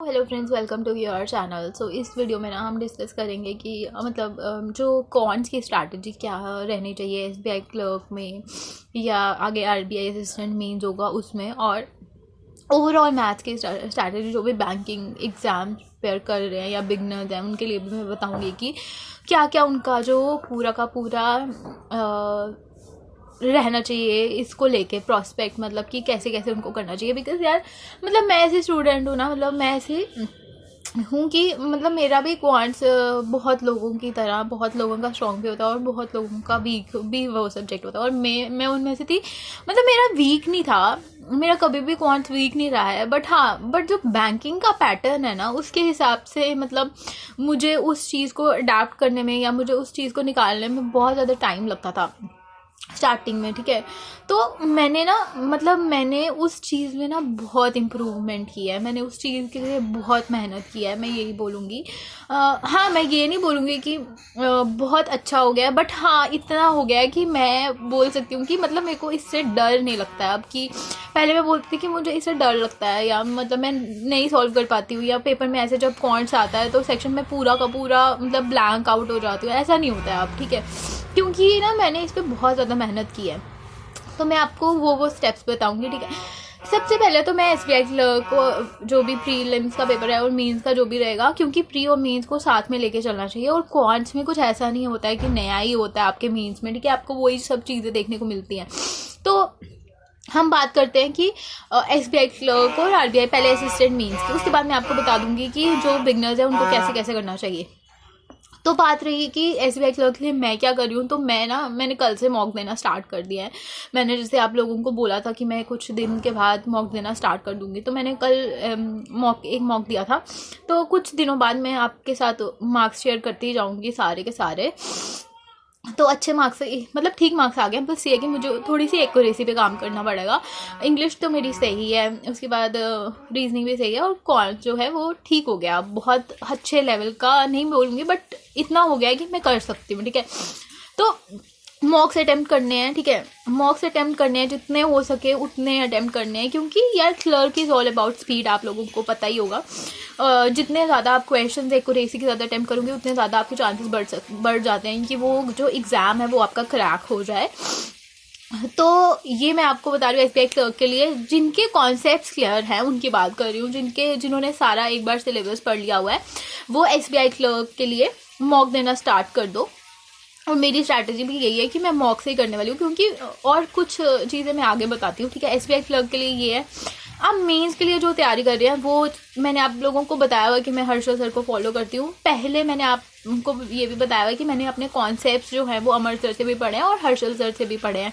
Hello friends, welcome to your channel. So इस वीडियो में ना हम डिस्कस करेंगे कि जो कॉन्स की स्ट्रैटेजी क्या रहनी चाहिए एसबीआई क्लर्क में या आगे आरबीआई असिस्टेंट मीन्स होगा उसमें, और ओवरऑल मैथ्स की स्ट्रैटेजी जो भी बैंकिंग एग्ज़ाम प्रिपेयर कर रहे हैं या बिगनर्स हैं उनके लिए भी मैं बताऊंगी कि क्या क्या उनका जो पूरा का पूरा रहना चाहिए इसको लेके प्रॉस्पेक्ट, मतलब कि कैसे कैसे उनको करना चाहिए। बिकॉज यार मैं ऐसी स्टूडेंट हूँ ना, मैं ऐसी हूँ कि मेरा भी क्वांट्स बहुत लोगों की तरह बहुत लोगों का स्ट्रॉन्ग भी होता है और बहुत लोगों का वीक भी वो सब्जेक्ट होता है, और मैं उनमें से थी। मेरा वीक नहीं था, मेरा कभी भी क्वांट्स वीक नहीं रहा है। बट जो बैंकिंग का पैटर्न है ना उसके हिसाब से मुझे उस चीज़ को अडाप्ट करने में या मुझे उस चीज़ को निकालने में बहुत ज़्यादा टाइम लगता था स्टार्टिंग में। ठीक है, तो मैंने उस चीज़ में ना बहुत इम्प्रूवमेंट किया है, मैंने उस चीज़ के लिए बहुत मेहनत किया है, मैं यही बोलूँगी। हाँ, मैं ये नहीं बोलूँगी कि बहुत अच्छा हो गया है, बट हाँ इतना हो गया है कि मैं बोल सकती हूँ कि मेरे को इससे डर नहीं लगता है अब। कि पहले मैं बोलती थी कि मुझे इससे डर लगता है या मैं नहीं सॉल्व कर पाती हूँ, या पेपर में ऐसे जब कॉन्ट्स आता है तो सेक्शन में पूरा का पूरा ब्लैंक आउट हो जाती हूँ। ऐसा नहीं होता है अब, ठीक है, क्योंकि ना मैंने इस पर बहुत ज़्यादा मेहनत की है। तो मैं आपको वो स्टेप्स बताऊंगी, ठीक है। सबसे पहले तो मैं एसबीआई क्लर्क को जो भी प्रीलिम्स का पेपर है और मेंस का जो भी रहेगा, क्योंकि प्री और मेंस को साथ में लेके चलना चाहिए। और क्वांट्स में कुछ ऐसा नहीं होता है कि नया ही होता है आपके मेंस में, ठीक है, आपको वही सब चीज़ें देखने को मिलती हैं। तो हम बात करते हैं कि एसबीआई क्लर्क और आरबीआई पहले असिस्टेंट मीन्स की, उसके बाद मैं आपको बता दूंगी कि जो बिगनर्स है उनको कैसे कैसे करना चाहिए। तो बात रही कि एसबीआई क्लर्क के लिए मैं क्या कर रही हूँ, तो मैंने कल से मॉक देना स्टार्ट कर दिया है। मैंने जैसे आप लोगों को बोला था कि मैं कुछ दिन के बाद मॉक देना स्टार्ट कर दूँगी, तो मैंने कल एक मॉक दिया था। तो कुछ दिनों बाद मैं आपके साथ मार्क्स शेयर करती जाऊँगी सारे के सारे। तो अच्छे मार्क्स ठीक मार्क्स आ गए, बस ये है कि मुझे थोड़ी सी एक्यूरेसी पे काम करना पड़ेगा। इंग्लिश तो मेरी सही है, उसके बाद रीजनिंग भी सही है, और कॉन्स जो है वो ठीक हो गया। बहुत अच्छे लेवल का नहीं बोलूँगी, बट इतना हो गया है कि मैं कर सकती हूँ, ठीक है। तो मॉक्स अटैम्प्ट करने हैं, ठीक है, मॉक्स अटैम्प्ट करने हैं, जितने हो सके उतने अटैम्प्ट करने हैं, क्योंकि यार clerk is all about speed, आप लोगों को पता ही होगा। जितने ज़्यादा आप क्वेश्चन एक्यूरेसी के साथ अटैम्प्ट करोगे उतने ज़्यादा आपके चांसेस बढ़ जाते हैं कि वो जो एग्ज़ाम है वो आपका क्रैक हो जाए। तो ये मैं आपको बता रही हूँ एसबीआई क्लर्क के लिए जिनके कॉन्सेप्ट्स क्लियर हैं उनकी बात कर रही हूँ, जिन्होंने सारा एक बार सिलेबस पढ़ लिया हुआ है, वो एसबीआई क्लर्क के लिए मॉक देना स्टार्ट कर दो। और मेरी स्ट्रैटेजी भी यही है कि मैं मॉक से ही करने वाली हूँ, क्योंकि और कुछ चीज़ें मैं आगे बताती हूँ, ठीक है। एसबीआई क्लर्क के लिए ये है, आप मेंस के लिए जो तैयारी कर रहे हैं वो मैंने आप लोगों को बताया हुआ कि मैं हर्षल सर को फॉलो करती हूँ। पहले मैंने आपको ये भी बताया हुआ कि मैंने अपने कॉन्सेप्ट्स जो हैं वो अमर सर से भी पढ़े हैं और हर्षल सर से भी पढ़े हैं,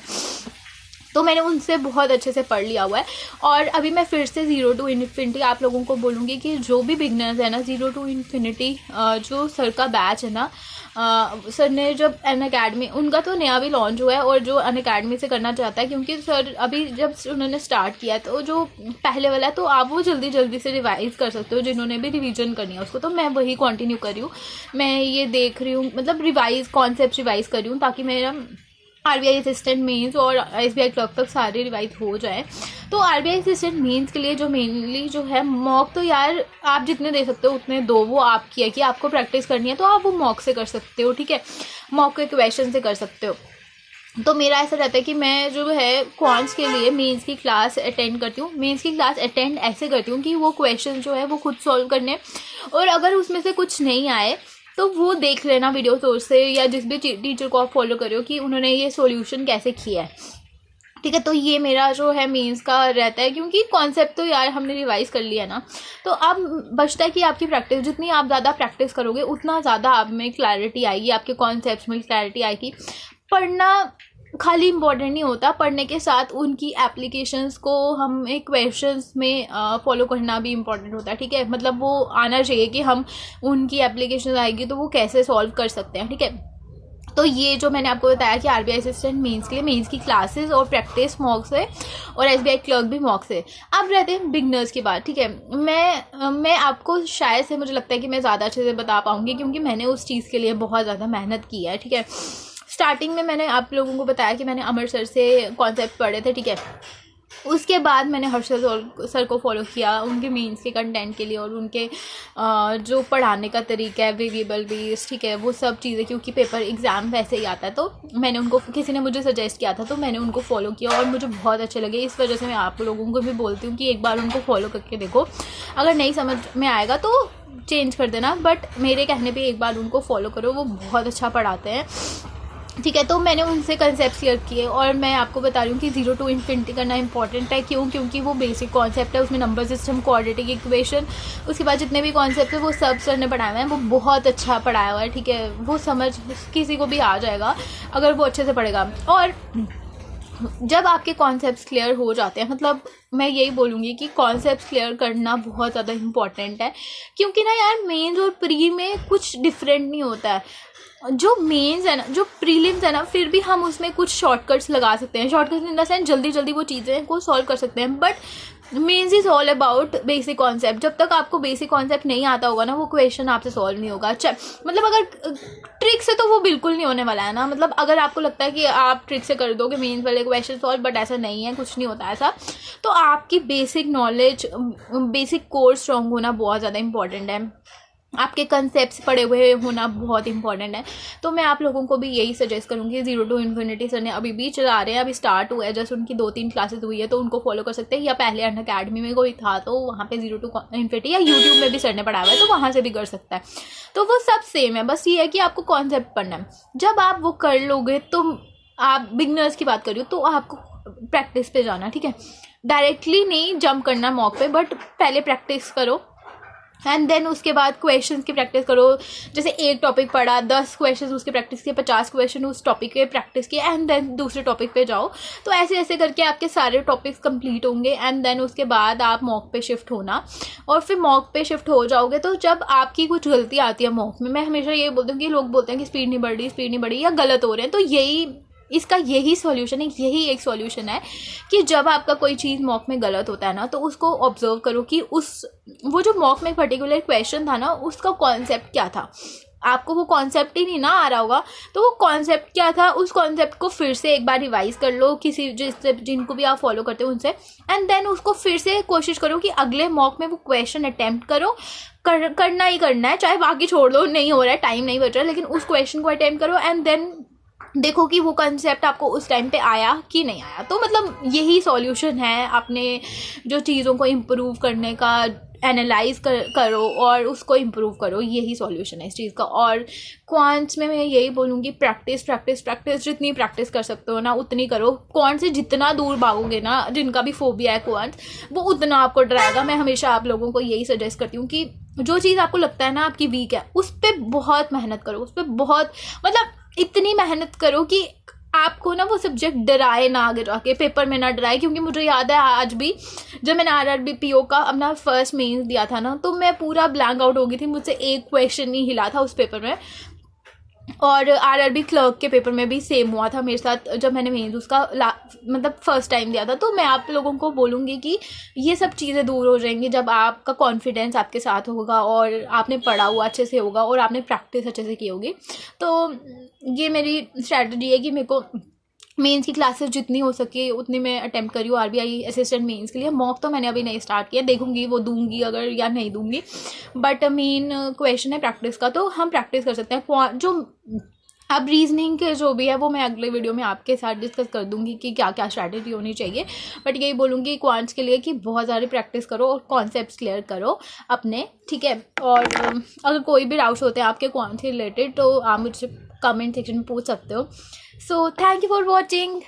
तो मैंने उनसे बहुत अच्छे से पढ़ लिया हुआ है। और अभी मैं फिर से 0 to इन्फिनिटी आप लोगों को बोलूँगी कि जो भी बिगनर्स है ना, 0 to इन्फिनिटी जो सर का बैच है ना, सर ने जब अनअकैडमी उनका तो नया भी लॉन्च हुआ है, और जो अनअकैडमी से करना चाहता है, क्योंकि सर अभी जब उन्होंने स्टार्ट किया तो जो पहले वाला है तो आप वो जल्दी जल्दी से रिवाइज कर सकते हो, जिन्होंने भी रिवीजन करनी है उसको। तो मैं वही कंटिन्यू कर रही हूँ, मैं ये देख रही हूँ, रिवाइज कॉन्सेप्ट रिवाइज कर रही हूँ, ताकि मेरा आरबीआई असिस्टेंट मेंस और एसबीआई क्लर्क तक सारे रिवाइज हो जाए। तो आरबीआई असिस्टेंट मेंस के लिए जो मेनली जो है मॉक, तो यार आप जितने दे सकते हो उतने दो, वो आपकी है कि आपको प्रैक्टिस करनी है तो आप वो मॉक से कर सकते हो, ठीक है, मॉक के क्वेश्चन से कर सकते हो। तो मेरा ऐसा रहता है कि मैं जो है क्वांट्स के लिए मेंस की क्लास अटेंड करती हूँ। मेंस की क्लास अटेंड ऐसे करती हूँ कि वो क्वेश्चन जो है वो खुद सॉल्व करने, और अगर उसमें से कुछ नहीं आए तो वो देख लेना वीडियो सोर्स से, या जिस भी टीचर को आप फॉलो करो कि उन्होंने ये सॉल्यूशन कैसे किया है, ठीक है। तो ये मेरा जो है मेंस का रहता है, क्योंकि कॉन्सेप्ट तो यार हमने रिवाइज कर लिया ना, तो अब बचता है कि आपकी प्रैक्टिस, जितनी आप ज़्यादा प्रैक्टिस करोगे उतना ज़्यादा आप में क्लैरिटी आएगी, आपके कॉन्सेप्ट में क्लैरिटी आएगी। पढ़ना खाली इम्पॉर्टेंट नहीं होता, पढ़ने के साथ उनकी एप्लीकेशंस को हमें क्वेश्चंस में फॉलो करना भी इम्पॉर्टेंट होता है, ठीक है। वो आना चाहिए कि हम उनकी एप्लीकेशन आएगी तो वो कैसे सॉल्व कर सकते हैं, ठीक है। तो ये जो मैंने आपको बताया कि आरबीआई असिस्टेंट मेंस के लिए मेंस की क्लासेस और प्रैक्टिस मॉक से, और एसबीआई क्लर्क भी मॉक से। अब रहते हैं बिगनर्स की बात, ठीक है। मैं आपको शायद से मुझे लगता है कि मैं ज़्यादा अच्छे से बता पाऊँगी, क्योंकि मैंने उस चीज़ के लिए बहुत ज़्यादा मेहनत की है, ठीक है। स्टार्टिंग में मैंने आप लोगों को बताया कि मैंने अमर सर से कॉन्सेप्ट पढ़े थे, ठीक है। उसके बाद मैंने हर्षद सर को फॉलो किया उनके मेंस के कंटेंट के लिए, और उनके जो पढ़ाने का तरीका है वेरिएबल बेस्ड, ठीक है, वो सब चीज़ें, क्योंकि पेपर एग्ज़ाम वैसे ही आता है। तो मैंने उनको, किसी ने मुझे सजेस्ट किया था तो मैंने उनको फॉलो किया और मुझे बहुत अच्छे लगे। इस वजह से मैं आप लोगों को भी बोलती हूँ कि एक बार उनको फॉलो करके देखो, अगर नहीं समझ में आएगा तो चेंज कर देना, बट मेरे कहने पर एक बार उनको फॉलो करो, वो बहुत अच्छा पढ़ाते हैं, ठीक है। तो मैंने उनसे कंसेप्ट शेयर किए, और मैं आपको बता रही हूँ कि 0 to इन्फिनिटी करना इंपॉर्टेंट है। क्यों? क्योंकि वो बेसिक कॉन्सेप्ट है, उसमें नंबर सिस्टम, क्वाड्रेटिक इक्वेशन, उसके बाद जितने भी कॉन्सेप्ट है वो सब सर ने पढ़ाया हुआ है, वो बहुत अच्छा पढ़ाया हुआ है, ठीक है। वो समझ किसी को भी आ जाएगा अगर वो अच्छे से पढ़ेगा। और जब आपके कॉन्सेप्ट्स क्लियर हो जाते हैं, मतलब मैं यही बोलूँगी कि कॉन्सेप्ट्स क्लियर करना बहुत ज़्यादा इंपॉर्टेंट है, क्योंकि ना यार मेंस और प्री में कुछ डिफरेंट नहीं होता है। जो मेंस है ना, जो प्रीलिम्स है ना, फिर भी हम उसमें कुछ शॉर्टकट्स लगा सकते हैं, शॉर्टकट्स इन द सेंस जल्दी जल्दी वो चीज़ें को सॉल्व कर सकते हैं, but mains is all about basic concept. जब तक आपको बेसिक कॉन्सेप्ट नहीं आता होगा ना, वो क्वेश्चन आपसे सॉल्व नहीं होगा। मतलब अगर ट्रिक से तो वो बिल्कुल नहीं होने वाला है ना, मतलब अगर आपको लगता है कि आप ट्रिक से कर दोगे मेंस वाले क्वेश्चन सॉल्व, बट ऐसा नहीं है, कुछ नहीं होता ऐसा। तो आपकी basic knowledge, basic course strong होना बहुत ज़्यादा इंपॉर्टेंट है, आपके कंसेप्ट्स पढ़े हुए होना बहुत इंपॉर्टेंट है। तो मैं आप लोगों को भी यही सजेस्ट करूँगी। 0 to इन्फिनिटी सर ने अभी भी चला रहे हैं, अभी स्टार्ट हुआ है, जस्ट उनकी 2-3 क्लासेस हुई है, तो उनको फॉलो कर सकते हैं, या पहले अनअकैडमी में कोई था तो वहाँ पे 0 to इन्फिनिटी, या यूट्यूब में भी सर ने पढ़ाया हुआ है तो वहाँ से भी कर सकता है। तो वो सब सेम है, बस ये है कि आपको कॉन्सेप्ट पढ़ना है। जब आप वो कर लोगे तो आप बिगनर्स की बात करिए तो आपको प्रैक्टिस पे जाना, ठीक है, डायरेक्टली नहीं जंप करना मॉक पे, बट पहले प्रैक्टिस करो एंड देन उसके बाद क्वेश्चंस की प्रैक्टिस करो। जैसे एक टॉपिक पढ़ा, 10 क्वेश्चंस उसके प्रैक्टिस किए, 50 क्वेश्चन उस टॉपिक के प्रैक्टिस किए, एंड देन दूसरे टॉपिक पे जाओ। तो ऐसे ऐसे करके आपके सारे टॉपिक्स कंप्लीट होंगे, एंड देन उसके बाद आप मॉक पे शिफ्ट होना, और फिर मॉक पे शिफ्ट हो जाओगे। तो जब आपकी कुछ गलती आती है मॉक में, मैं हमेशा ये बोलती हूँ कि लोग बोलते हैं कि स्पीड नहीं बढ़ रही या गलत हो रहे हैं, तो इसका यही सॉल्यूशन है, यही एक सॉल्यूशन है कि जब आपका कोई चीज़ मॉक में गलत होता है ना, तो उसको ऑब्जर्व करो कि वो जो मॉक में पर्टिकुलर क्वेश्चन था ना, उसका कॉन्सेप्ट क्या था। आपको वो कॉन्सेप्ट ही नहीं ना आ रहा होगा, तो वो कॉन्सेप्ट क्या था, उस कॉन्सेप्ट को फिर से एक बार रिवाइज कर लो, जिनको भी आप फॉलो करते हो उनसे, एंड देन उसको फिर से कोशिश करो कि अगले मॉक में वो क्वेश्चन अटेम्प्ट करो। करना ही करना है, चाहे बाकी छोड़ दो, नहीं हो रहा है, टाइम नहीं बच रहा है, लेकिन उस क्वेश्चन को अटेम्प्ट करो, एंड देन देखो कि वो कंसेप्ट आपको उस टाइम पे आया कि नहीं आया। तो मतलब यही सॉल्यूशन है अपने जो चीज़ों को इम्प्रूव करने का। एनालाइज करो और उसको इम्प्रूव करो, यही सॉल्यूशन है इस चीज़ का। और क्वांट्स में मैं यही बोलूँगी, प्रैक्टिस, जितनी प्रैक्टिस कर सकते हो ना उतनी करो। क्वांट से जितना दूर भागोगे ना, जिनका भी फोबिया है क्वांट, वो उतना आपको डराएगा। मैं हमेशा आप लोगों को यही सजेस्ट करती हूँ कि जो चीज़ आपको लगता है ना आपकी वीक है, उस पर बहुत मेहनत करो, उस पर बहुत, मतलब इतनी मेहनत करो कि आपको ना वो सब्जेक्ट डराए ना, आगे जाके पेपर में ना डराए। क्योंकि मुझे याद है आज भी, जब मैंने RRB PO का अपना फर्स्ट मेंस दिया था ना, तो मैं पूरा ब्लैंक आउट हो गई थी, मुझसे एक क्वेश्चन नहीं हिला था उस पेपर में। और RRB क्लर्क के पेपर में भी सेम हुआ था मेरे साथ, जब मैंने मेंस उसका मतलब फर्स्ट टाइम दिया था। तो मैं आप लोगों को बोलूँगी कि ये सब चीज़ें दूर हो जाएंगी जब आपका कॉन्फिडेंस आपके साथ होगा, और आपने पढ़ा हुआ अच्छे से होगा, और आपने प्रैक्टिस अच्छे से की होगी। तो ये मेरी स्ट्रैटेजी है कि मेरे को मेंस की क्लासेस जितनी हो सके उतनी मैं अटेम्प्ट करी हूँ RBI असिस्टेंट मेंस के लिए। मॉक तो मैंने अभी नहीं स्टार्ट किया, देखूंगी वो दूंगी अगर या नहीं दूंगी, बट मेन क्वेश्चन है प्रैक्टिस का, तो हम प्रैक्टिस कर सकते हैं। जो अब रीजनिंग के जो भी है वो मैं अगले वीडियो में आपके साथ डिस्कस कर दूंगी कि क्या क्या स्ट्रैटेजी होनी चाहिए, बट यही बोलूँगी क्वांट्स के लिए कि बहुत सारी प्रैक्टिस करो और कॉन्सेप्ट्स क्लियर करो अपने, ठीक है। और अगर कोई भी डाउट्स होते हैं आपके क्वांट्स से रिलेटेड तो आप मुझसे कमेंट सेक्शन में पूछ सकते हो। So thank you for watching.